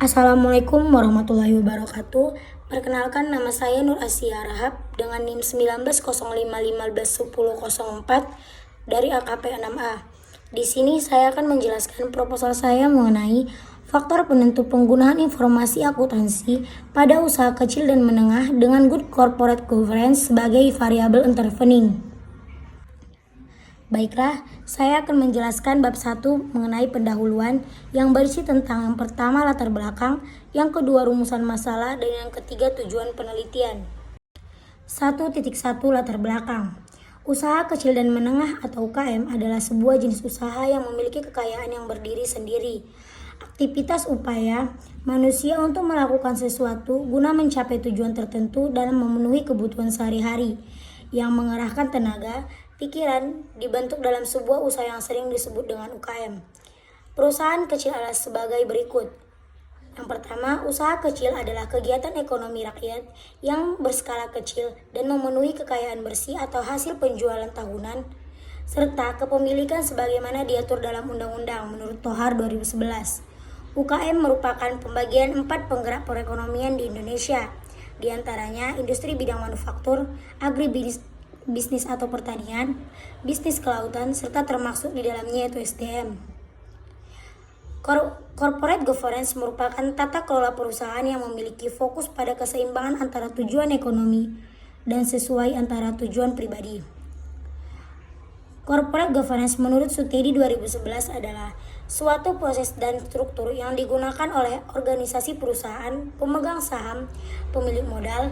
Assalamualaikum warahmatullahi wabarakatuh. Perkenalkan, nama saya Nur Asia Rahab dengan NIM 1905151004 dari AKP 6A. Di sini saya akan menjelaskan proposal saya mengenai faktor penentu penggunaan informasi akuntansi pada usaha kecil dan menengah dengan good corporate governance sebagai variabel intervening. Baiklah, saya akan menjelaskan bab 1 mengenai pendahuluan yang berisi tentang yang pertama latar belakang, yang kedua rumusan masalah, dan yang ketiga tujuan penelitian. 1.1 Latar belakang. Usaha kecil dan menengah atau UKM adalah sebuah jenis usaha yang memiliki kekayaan yang berdiri sendiri. Aktivitas upaya manusia untuk melakukan sesuatu guna mencapai tujuan tertentu dalam memenuhi kebutuhan sehari-hari yang mengerahkan tenaga, pikiran dibentuk dalam sebuah usaha yang sering disebut dengan UKM. Perusahaan kecil adalah sebagai berikut. Yang pertama, usaha kecil adalah kegiatan ekonomi rakyat yang berskala kecil dan memenuhi kekayaan bersih atau hasil penjualan tahunan, serta kepemilikan sebagaimana diatur dalam Undang-Undang menurut Tohar 2011. UKM merupakan pembagian 4 penggerak perekonomian di Indonesia, di antaranya industri bidang manufaktur, agribisnis atau pertanian, bisnis kelautan, serta termasuk di dalamnya yaitu SDM. Corporate governance merupakan tata kelola perusahaan yang memiliki fokus pada keseimbangan antara tujuan ekonomi dan sesuai antara tujuan pribadi. Corporate governance menurut Sutedi 2011 adalah suatu proses dan struktur yang digunakan oleh organisasi perusahaan, pemegang saham, pemilik modal,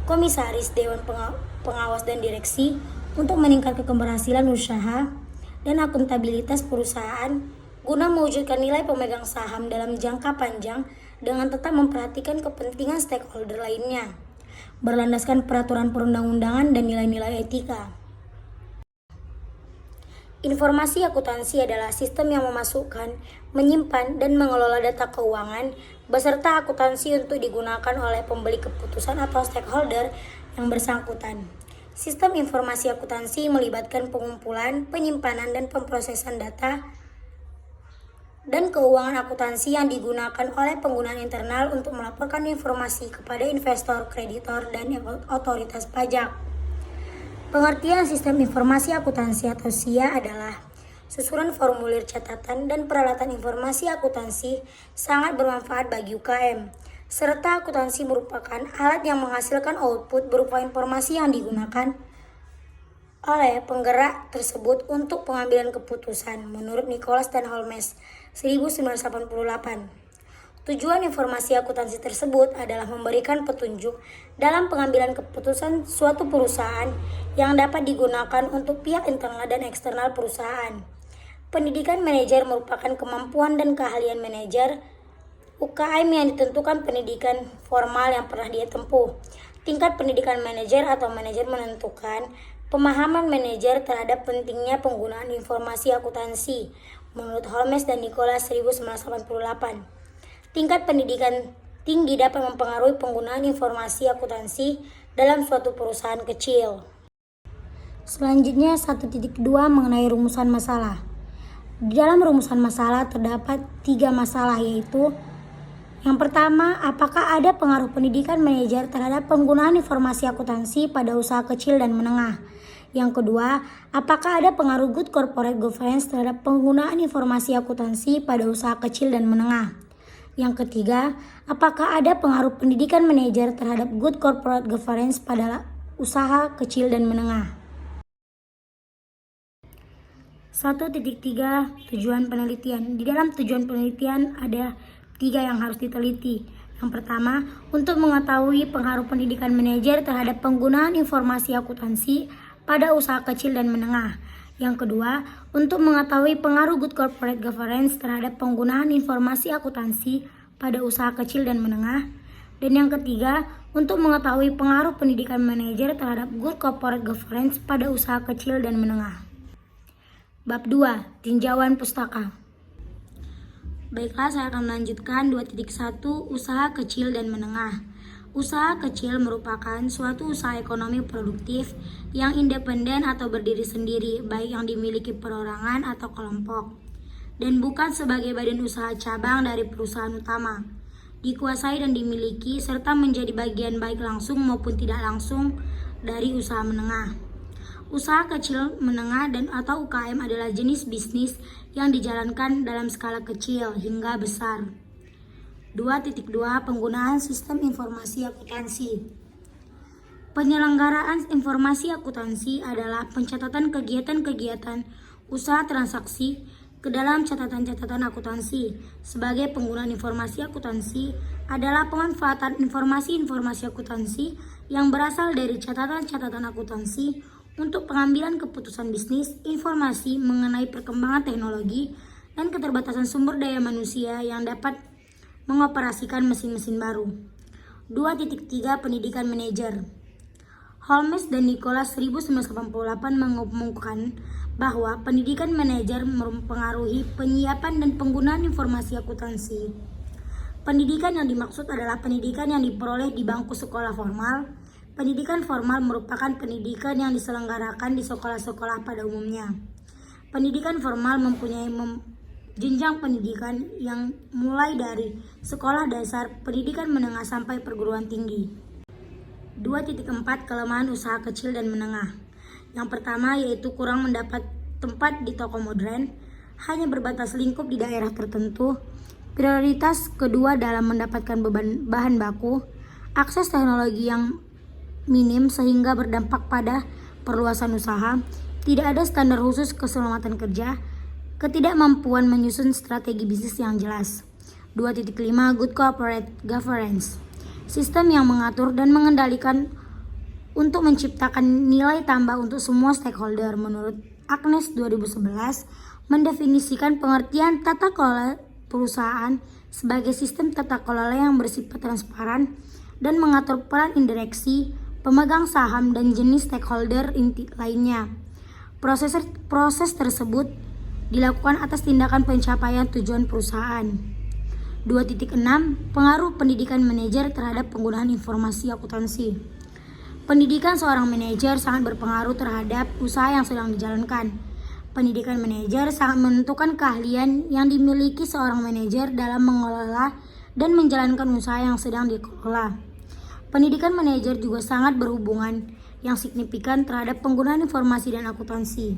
komisaris, dewan pengawas dan direksi untuk meningkatkan keberhasilan usaha dan akuntabilitas perusahaan guna mewujudkan nilai pemegang saham dalam jangka panjang dengan tetap memperhatikan kepentingan stakeholder lainnya, berlandaskan peraturan perundang-undangan dan nilai-nilai etika. Informasi akuntansi adalah sistem yang memasukkan, menyimpan, dan mengelola data keuangan beserta akuntansi untuk digunakan oleh pembeli keputusan atau stakeholder yang bersangkutan. Sistem informasi akuntansi melibatkan pengumpulan, penyimpanan, dan pemrosesan data dan keuangan akuntansi yang digunakan oleh penggunaan internal untuk melaporkan informasi kepada investor, kreditor, dan otoritas pajak. Pengertian sistem informasi akuntansi atau SIA adalah susunan formulir catatan dan peralatan informasi akuntansi sangat bermanfaat bagi UKM, serta akuntansi merupakan alat yang menghasilkan output berupa informasi yang digunakan oleh penggerak tersebut untuk pengambilan keputusan menurut Nicholas dan Holmes 1988. Tujuan informasi akuntansi tersebut adalah memberikan petunjuk dalam pengambilan keputusan suatu perusahaan yang dapat digunakan untuk pihak internal dan eksternal perusahaan. Pendidikan manajer merupakan kemampuan dan keahlian manajer UKM yang ditentukan pendidikan formal yang pernah dia tempuh. Tingkat pendidikan manajer atau manajer menentukan pemahaman manajer terhadap pentingnya penggunaan informasi akuntansi menurut Holmes dan Nicholas 1988. Tingkat pendidikan tinggi dapat mempengaruhi penggunaan informasi akuntansi dalam suatu perusahaan kecil. Selanjutnya 1.2 mengenai rumusan masalah. Di dalam rumusan masalah terdapat 3 masalah, yaitu yang pertama, apakah ada pengaruh pendidikan manajer terhadap penggunaan informasi akuntansi pada usaha kecil dan menengah? Yang kedua, apakah ada pengaruh good corporate governance terhadap penggunaan informasi akuntansi pada usaha kecil dan menengah? Yang ketiga, apakah ada pengaruh pendidikan manajer terhadap good corporate governance pada usaha kecil dan menengah? 1.3 Tujuan penelitian. Di dalam tujuan penelitian ada 3 yang harus diteliti. Yang pertama, untuk mengetahui pengaruh pendidikan manajer terhadap penggunaan informasi akuntansi pada usaha kecil dan menengah. Yang kedua, untuk mengetahui pengaruh good corporate governance terhadap penggunaan informasi akuntansi pada usaha kecil dan menengah. Dan yang ketiga, untuk mengetahui pengaruh pendidikan manajer terhadap good corporate governance pada usaha kecil dan menengah. Bab 2. Tinjauan pustaka. Baiklah, saya akan melanjutkan 2.1 Usaha kecil dan menengah. Usaha kecil merupakan suatu usaha ekonomi produktif yang independen atau berdiri sendiri, baik yang dimiliki perorangan atau kelompok, dan bukan sebagai badan usaha cabang dari perusahaan utama. dikuasai dan dimiliki, serta menjadi bagian baik langsung maupun tidak langsung dari usaha menengah. Usaha kecil, menengah, dan atau UKM adalah jenis bisnis yang dijalankan dalam skala kecil hingga besar. 2.2 Penggunaan sistem informasi akuntansi. Penyelenggaraan informasi akuntansi adalah pencatatan kegiatan-kegiatan usaha transaksi ke dalam catatan-catatan akuntansi. Sebagai penggunaan informasi akuntansi adalah pemanfaatan informasi-informasi akuntansi yang berasal dari catatan-catatan akuntansi untuk pengambilan keputusan bisnis, informasi mengenai perkembangan teknologi, dan keterbatasan sumber daya manusia yang dapat mengoperasikan mesin-mesin baru. 2.3 Pendidikan manajer. Holmes dan Nicholas 1988 mengumumkan bahwa pendidikan manajer mempengaruhi penyiapan dan penggunaan informasi akuntansi. Pendidikan yang dimaksud adalah pendidikan yang diperoleh di bangku sekolah formal. Pendidikan formal merupakan pendidikan yang diselenggarakan di sekolah-sekolah pada umumnya. Pendidikan formal mempunyai jenjang pendidikan yang mulai dari sekolah dasar, pendidikan menengah sampai perguruan tinggi. 2.4 Kelemahan usaha kecil dan menengah. Yang pertama yaitu kurang mendapat tempat di toko modern, hanya berbatas lingkup di daerah tertentu. Prioritas kedua dalam mendapatkan bahan baku, akses teknologi yang minim sehingga berdampak pada perluasan usaha, tidak ada standar khusus keselamatan kerja, ketidakmampuan menyusun strategi bisnis yang jelas. 2.5 Good corporate governance. Sistem yang mengatur dan mengendalikan untuk menciptakan nilai tambah untuk semua stakeholder. Menurut Agnes 2011, mendefinisikan pengertian tata kelola perusahaan sebagai sistem tata kelola yang bersifat transparan dan mengatur peran indireksi, pemegang saham, dan jenis stakeholder inti lainnya. Proses tersebut dilakukan atas tindakan pencapaian tujuan perusahaan. 2.6 Pengaruh pendidikan manajer terhadap penggunaan informasi akuntansi. Pendidikan seorang manajer sangat berpengaruh terhadap usaha yang sedang dijalankan. Pendidikan manajer sangat menentukan keahlian yang dimiliki seorang manajer dalam mengelola dan menjalankan usaha yang sedang dikelola. Pendidikan manajer juga sangat berhubungan yang signifikan terhadap penggunaan informasi dan akuntansi.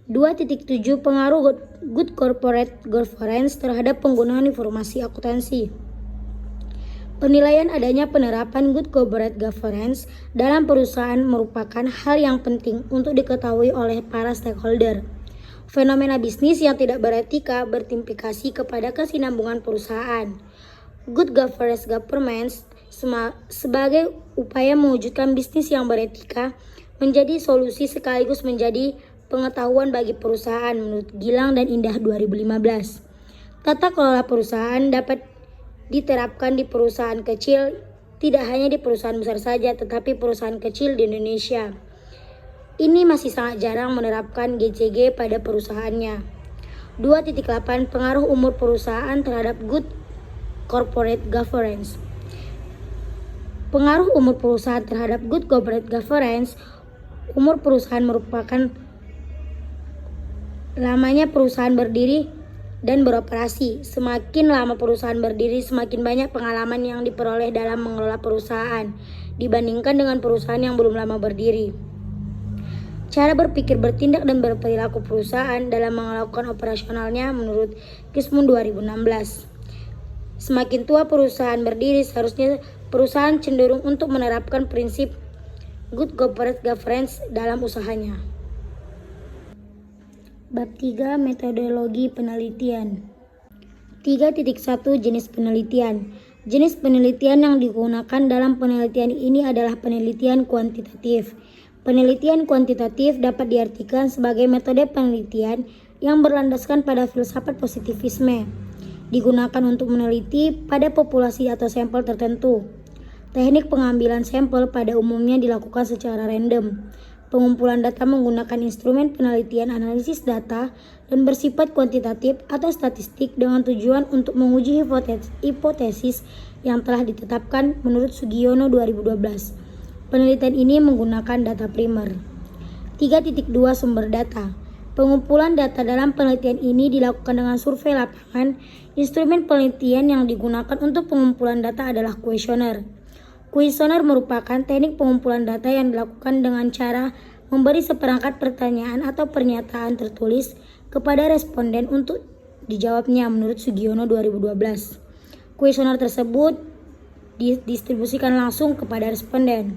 2.7 Pengaruh Good Corporate Governance terhadap penggunaan informasi akuntansi. Penilaian adanya penerapan Good Corporate Governance dalam perusahaan merupakan hal yang penting untuk diketahui oleh para stakeholder. Fenomena bisnis yang tidak beretika berimplikasi kepada kesinambungan perusahaan. Good governance sebagai upaya mewujudkan bisnis yang beretika menjadi solusi sekaligus menjadi pengetahuan bagi perusahaan menurut Gilang dan Indah 2015. Tata kelola perusahaan dapat diterapkan di perusahaan kecil, tidak hanya di perusahaan besar saja, tetapi perusahaan kecil di Indonesia ini masih sangat jarang menerapkan GCG pada perusahaannya. 2.8 Pengaruh umur perusahaan terhadap Good Corporate Governance. Pengaruh umur perusahaan terhadap Good Corporate Governance. Umur perusahaan merupakan lamanya perusahaan berdiri dan beroperasi. Semakin lama perusahaan berdiri, semakin banyak pengalaman yang diperoleh dalam mengelola perusahaan dibandingkan dengan perusahaan yang belum lama berdiri. Cara berpikir, bertindak, dan berperilaku perusahaan dalam melakukan operasionalnya menurut Kismun 2016. Semakin tua perusahaan berdiri, seharusnya perusahaan cenderung untuk menerapkan prinsip Good Corporate Governance dalam usahanya. Bab 3 Metodologi penelitian. 3.1 Jenis penelitian. Jenis penelitian yang digunakan dalam penelitian ini adalah penelitian kuantitatif. Penelitian kuantitatif dapat diartikan sebagai metode penelitian yang berlandaskan pada filsafat positivisme. Digunakan untuk meneliti pada populasi atau sampel tertentu. Teknik pengambilan sampel pada umumnya dilakukan secara random. Pengumpulan data menggunakan instrumen penelitian analisis data dan bersifat kuantitatif atau statistik dengan tujuan untuk menguji hipotesis yang telah ditetapkan menurut Sugiono 2012. Penelitian ini menggunakan data primer. 3.2 Sumber data. Pengumpulan data dalam penelitian ini dilakukan dengan survei lapangan. Instrumen penelitian yang digunakan untuk pengumpulan data adalah kuesioner. Kuesioner merupakan teknik pengumpulan data yang dilakukan dengan cara memberi seperangkat pertanyaan atau pernyataan tertulis kepada responden untuk dijawabnya menurut Sugiono 2012. Kuesioner tersebut didistribusikan langsung kepada responden.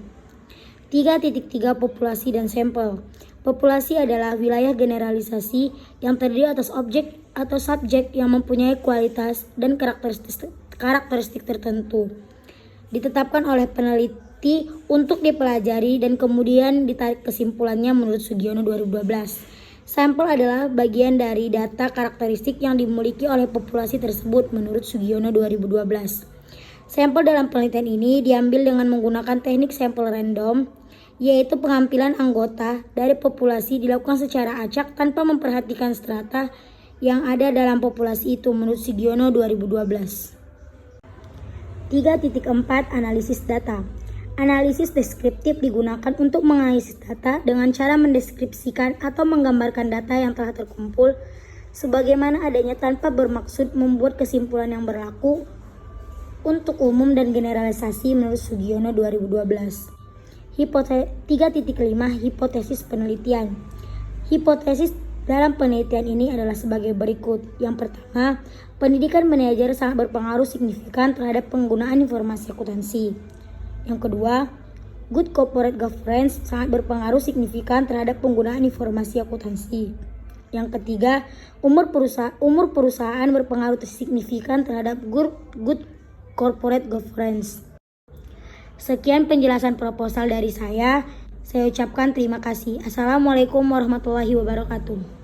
3.3 Populasi dan sampel. Populasi adalah wilayah generalisasi yang terdiri atas objek atau subjek yang mempunyai kualitas dan karakteristik tertentu. Ditetapkan oleh peneliti untuk dipelajari dan kemudian ditarik kesimpulannya menurut Sugiono 2012. Sampel adalah bagian dari data karakteristik yang dimiliki oleh populasi tersebut menurut Sugiono 2012. Sampel dalam penelitian ini diambil dengan menggunakan teknik sampel random, yaitu pengambilan anggota dari populasi dilakukan secara acak tanpa memperhatikan strata yang ada dalam populasi itu menurut Sugiono 2012. 3.4 Analisis data. Analisis deskriptif digunakan untuk menganalisis data dengan cara mendeskripsikan atau menggambarkan data yang telah terkumpul sebagaimana adanya tanpa bermaksud membuat kesimpulan yang berlaku untuk umum dan generalisasi menurut Sugiono 2012. 3.5 Hipotesis penelitian. Hipotesis dalam penelitian ini adalah sebagai berikut. Yang pertama, pendidikan manajer sangat berpengaruh signifikan terhadap penggunaan informasi akuntansi. Yang kedua, good corporate governance sangat berpengaruh signifikan terhadap penggunaan informasi akuntansi. Yang ketiga, umur perusahaan berpengaruh signifikan terhadap good corporate governance. Sekian penjelasan proposal dari saya. Saya ucapkan terima kasih. Assalamualaikum warahmatullahi wabarakatuh.